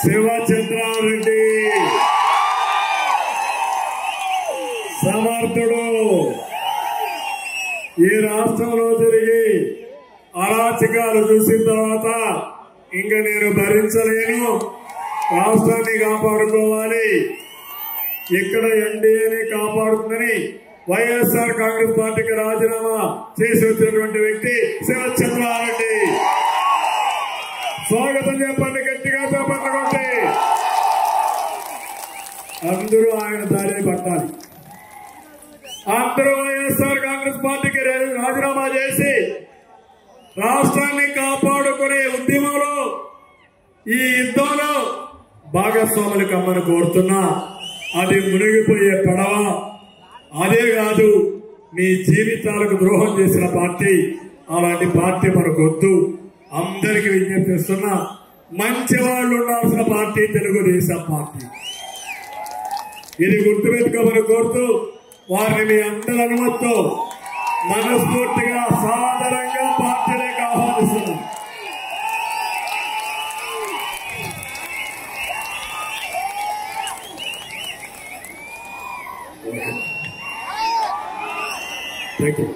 శివచంద్రారెడ్డి సమర్థుడు ఈ రాష్ట్రంలో జరిగి అరాచకాలు చూసిన తర్వాత ఇంకా నేను భరించలేను, రాష్ట్రాన్ని కాపాడుకోవాలి, ఇక్కడ ఎన్డీఏని కాపాడుతుందని వైఎస్ఆర్ కాంగ్రెస్ పార్టీకి రాజీనామా చేసి వచ్చినటువంటి వ్యక్తి శివచంద్రారెడ్డి. స్వాగతం చెప్పండి, గట్టిగా చెప్పండి. అందరూ ఆయన దారిని పట్టాలి. అందరూ వైఎస్ఆర్ కాంగ్రెస్ పార్టీకి రాజీనామా చేసి రాష్ట్రాన్ని కాపాడుకునే ఉద్యమంలో ఈ యుద్ధంలో భాగస్వాములు కమ్మని కోరుతున్నా. అది మునిగిపోయే పడవ, అదే కాదు మీ జీవితాలకు ద్రోహం చేసిన పార్టీ. అలాంటి పార్టీ మనకు వద్దు. అందరికీ విజ్ఞప్తి చేస్తున్నా, మంచి వాళ్ళు ఉండాల్సిన పార్టీ తెలుగుదేశం పార్టీ. ఇది గుర్తుపెట్టుకోమని కోరుతూ వారిని మీ అందరి అనుమతితో మనస్ఫూర్తిగా సాదరంగా పార్టీలోకి ఆహ్వానిస్తున్నాం. Thank you.